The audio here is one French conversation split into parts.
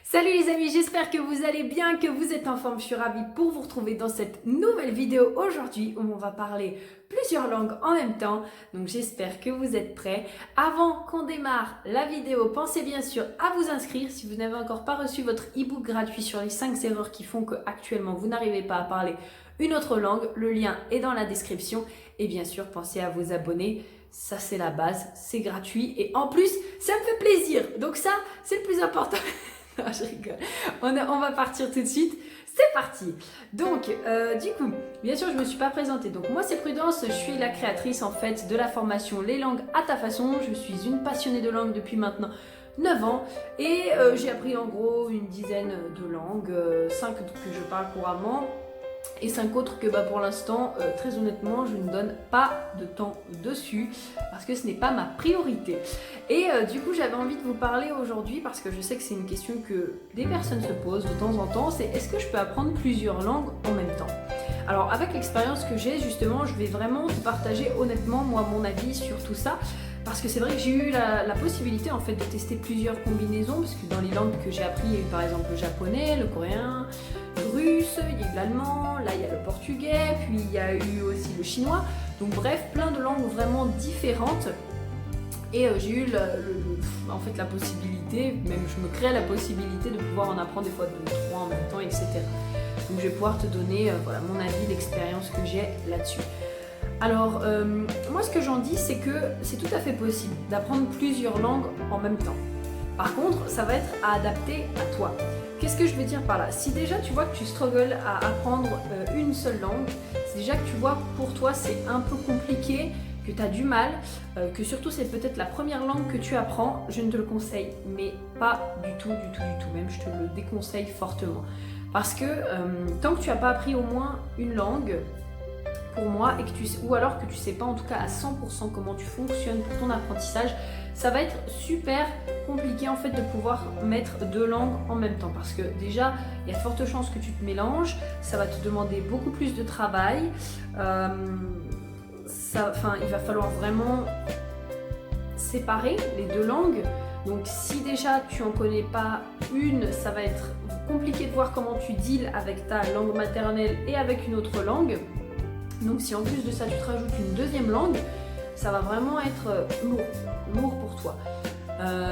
Salut les amis, j'espère que vous allez bien, que vous êtes en forme. Je suis ravie pour vous retrouver dans cette nouvelle vidéo aujourd'hui où on va parler plusieurs langues en même temps. Donc j'espère que vous êtes prêts. Avant qu'on démarre la vidéo, pensez bien sûr à vous inscrire si vous n'avez encore pas reçu votre e-book gratuit sur les 5 erreurs qui font que actuellement vous n'arrivez pas à parler une autre langue. Le lien est dans la description et bien sûr pensez à vous abonner. Ça c'est la base, c'est gratuit et en plus ça me fait plaisir. Donc ça c'est le plus important. Non, je rigole. On va partir tout de suite. C'est parti. Donc, du coup, bien sûr, je ne me suis pas présentée. Donc, moi, c'est Prudence. Je suis la créatrice, en fait, de la formation Les langues à ta façon. Je suis une passionnée de langues depuis maintenant 9 ans. Et j'ai appris, en gros, une dizaine de langues. 5 que je parle couramment. Et 5 autres que pour l'instant, très honnêtement, je ne donne pas de temps dessus parce que ce n'est pas ma priorité. Et du coup, j'avais envie de vous parler aujourd'hui parce que je sais que c'est une question que des personnes se posent de temps en temps, c'est est-ce que je peux apprendre plusieurs langues en même temps? Alors avec l'expérience que j'ai, justement, je vais vraiment vous partager honnêtement, moi, mon avis sur tout ça. Parce que c'est vrai que j'ai eu la possibilité en fait de tester plusieurs combinaisons, parce que dans les langues que j'ai appris, il y a eu par exemple le japonais, le coréen, le russe, il y a eu l'allemand, là il y a le portugais, puis il y a eu aussi le chinois. Donc bref, plein de langues vraiment différentes. Et j'ai eu en fait la possibilité, même je me crée la possibilité de pouvoir en apprendre des fois 2, 3 en même temps, etc. Donc je vais pouvoir te donner voilà, mon avis, l'expérience que j'ai là-dessus. Alors, moi ce que j'en dis, c'est que c'est tout à fait possible d'apprendre plusieurs langues en même temps. Par contre, ça va être à adapter à toi. Qu'est-ce que je veux dire par là? Si déjà tu vois que tu struggles à apprendre une seule langue, c'est déjà que tu vois pour toi c'est un peu compliqué, que tu as du mal, que surtout c'est peut-être la première langue que tu apprends, je ne te le conseille, mais pas du tout, même je te le déconseille fortement. Parce que tant que tu n'as pas appris au moins une langue, pour moi, ou alors que tu sais pas en tout cas à 100% comment tu fonctionnes pour ton apprentissage, ça va être super compliqué en fait de pouvoir mettre deux langues en même temps parce que déjà il y a de fortes chances que tu te mélanges, ça va te demander beaucoup plus de travail, il va falloir vraiment séparer les deux langues. Donc si déjà tu en connais pas une, ça va être compliqué de voir comment tu deals avec ta langue maternelle et avec une autre langue. Donc si en plus de ça tu te rajoutes une deuxième langue, ça va vraiment être lourd pour toi.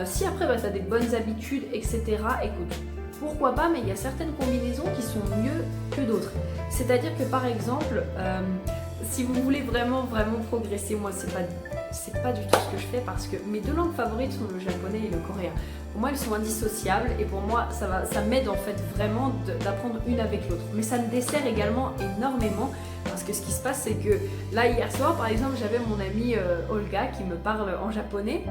Si après tu as des bonnes habitudes, etc., écoute, pourquoi pas, mais il y a certaines combinaisons qui sont mieux que d'autres. C'est-à-dire que par exemple, si vous voulez vraiment progresser, moi c'est pas du tout ce que je fais parce que mes deux langues favorites sont le japonais et le coréen. Pour moi elles sont indissociables et pour moi ça m'aide en fait vraiment d'apprendre une avec l'autre. Mais ça me dessert également énormément. Parce que ce qui se passe, c'est que là, hier soir, par exemple, j'avais mon amie Olga qui me parle en japonais.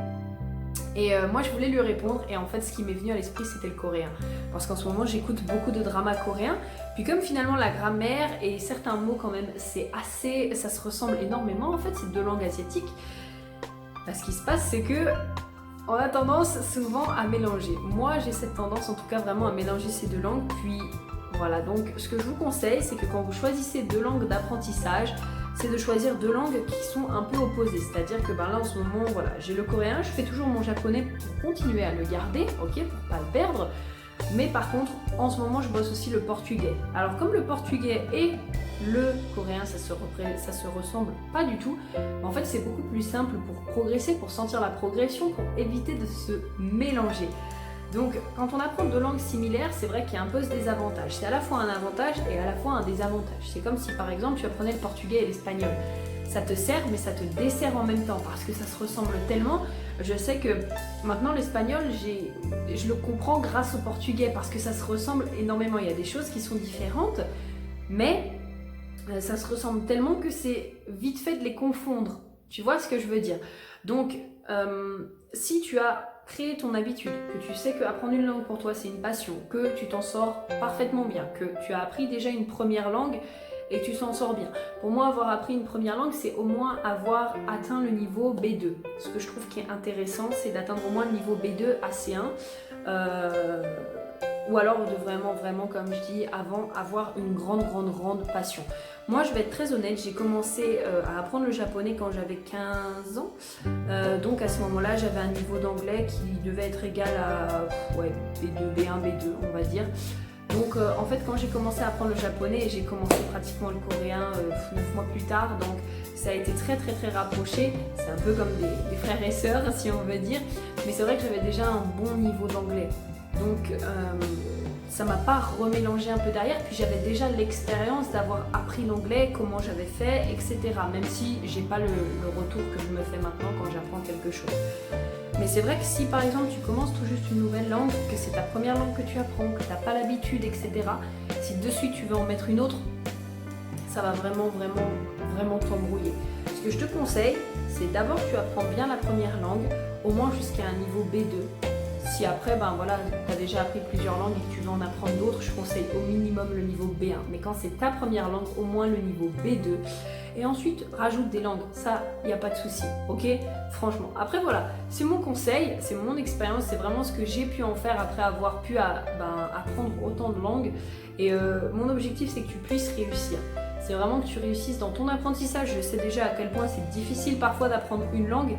Et moi, je voulais lui répondre. Et en fait, ce qui m'est venu à l'esprit, c'était le coréen. Parce qu'en ce moment, j'écoute beaucoup de dramas coréens. Puis comme finalement, la grammaire et certains mots, quand même, ça se ressemble énormément. En fait, c'est deux langues asiatiques. Bah, ce qui se passe, c'est que on a tendance souvent à mélanger. Moi, j'ai cette tendance, en tout cas, vraiment à mélanger ces deux langues. Puis voilà, donc ce que je vous conseille, c'est que quand vous choisissez deux langues d'apprentissage, c'est de choisir deux langues qui sont un peu opposées. C'est-à-dire que là en ce moment, voilà, j'ai le coréen, je fais toujours mon japonais pour continuer à le garder, ok, pour pas le perdre. Mais par contre, en ce moment, je bosse aussi le portugais. Alors comme le portugais et le coréen, ça se ressemble pas du tout, en fait c'est beaucoup plus simple pour progresser, pour sentir la progression, pour éviter de se mélanger. Donc, quand on apprend deux langues similaires, c'est vrai qu'il y a un peu ce désavantage. C'est à la fois un avantage et à la fois un désavantage. C'est comme si, par exemple, tu apprenais le portugais et l'espagnol. Ça te sert, mais ça te dessert en même temps parce que ça se ressemble tellement. Je sais que maintenant, l'espagnol, je le comprends grâce au portugais parce que ça se ressemble énormément. Il y a des choses qui sont différentes, mais ça se ressemble tellement que c'est vite fait de les confondre. Tu vois ce que je veux dire? Donc, si tu as créé ton habitude, que tu sais qu'apprendre une langue pour toi c'est une passion, que tu t'en sors parfaitement bien, que tu as appris déjà une première langue et tu s'en sors bien. Pour moi, avoir appris une première langue, c'est au moins avoir atteint le niveau B2. Ce que je trouve qui est intéressant, c'est d'atteindre au moins le niveau B2 à C1. ou alors de vraiment, comme je dis avant, avoir une grande passion. Moi, je vais être très honnête, j'ai commencé à apprendre le japonais quand j'avais 15 ans. Donc à ce moment-là, j'avais un niveau d'anglais qui devait être égal à B2, B1, B2, on va dire. Donc en fait, quand j'ai commencé à apprendre le japonais, j'ai commencé pratiquement le coréen 9 mois plus tard. Donc ça a été très rapproché. C'est un peu comme des frères et sœurs, si on veut dire. Mais c'est vrai que j'avais déjà un bon niveau d'anglais. Donc ça m'a pas remélangé un peu derrière, puis j'avais déjà l'expérience d'avoir appris l'anglais, comment j'avais fait, etc. Même si j'ai pas le retour que je me fais maintenant quand j'apprends quelque chose. Mais c'est vrai que si par exemple tu commences tout juste une nouvelle langue, que c'est ta première langue que tu apprends, que tu n'as pas l'habitude, etc. Si de suite tu veux en mettre une autre, ça va vraiment t'embrouiller. Ce que je te conseille, c'est d'abord tu apprends bien la première langue, au moins jusqu'à un niveau B2. Si après, tu as déjà appris plusieurs langues et que tu veux en apprendre d'autres, je conseille au minimum le niveau B1. Mais quand c'est ta première langue, au moins le niveau B2. Et ensuite, rajoute des langues. Ça, il n'y a pas de souci, ok? Franchement. Après, voilà, c'est mon conseil, c'est mon expérience, c'est vraiment ce que j'ai pu en faire après avoir pu apprendre autant de langues. Et mon objectif, c'est que tu puisses réussir. C'est vraiment que tu réussisses dans ton apprentissage. Je sais déjà à quel point c'est difficile parfois d'apprendre une langue.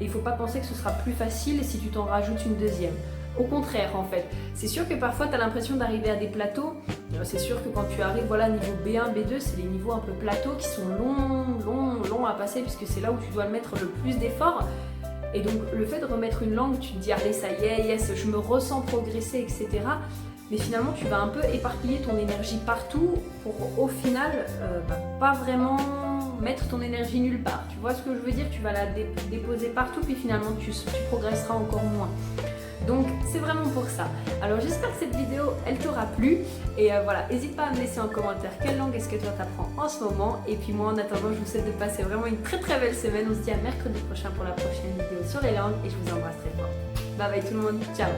Et il ne faut pas penser que ce sera plus facile si tu t'en rajoutes une deuxième. Au contraire, en fait. C'est sûr que parfois, tu as l'impression d'arriver à des plateaux. C'est sûr que quand tu arrives niveau B1, B2, c'est les niveaux un peu plateaux qui sont longs à passer puisque c'est là où tu dois mettre le plus d'efforts. Et donc, le fait de remettre une langue, tu te dis, allez, ça y est, yes, je me ressens progresser, etc. Mais finalement, tu vas un peu éparpiller ton énergie partout pour, au final, pas vraiment mettre ton énergie nulle part. Tu vois ce que je veux dire? Tu vas la déposer partout, puis finalement, tu progresseras encore moins. Donc, c'est vraiment pour ça. Alors, j'espère que cette vidéo, elle t'aura plu. Et voilà, n'hésite pas à me laisser en commentaire quelle langue est-ce que toi t'apprends en ce moment. Et puis moi, en attendant, je vous souhaite de passer vraiment une très belle semaine. On se dit à mercredi prochain pour la prochaine vidéo sur les langues. Et je vous embrasse très fort. Bye bye tout le monde. Ciao.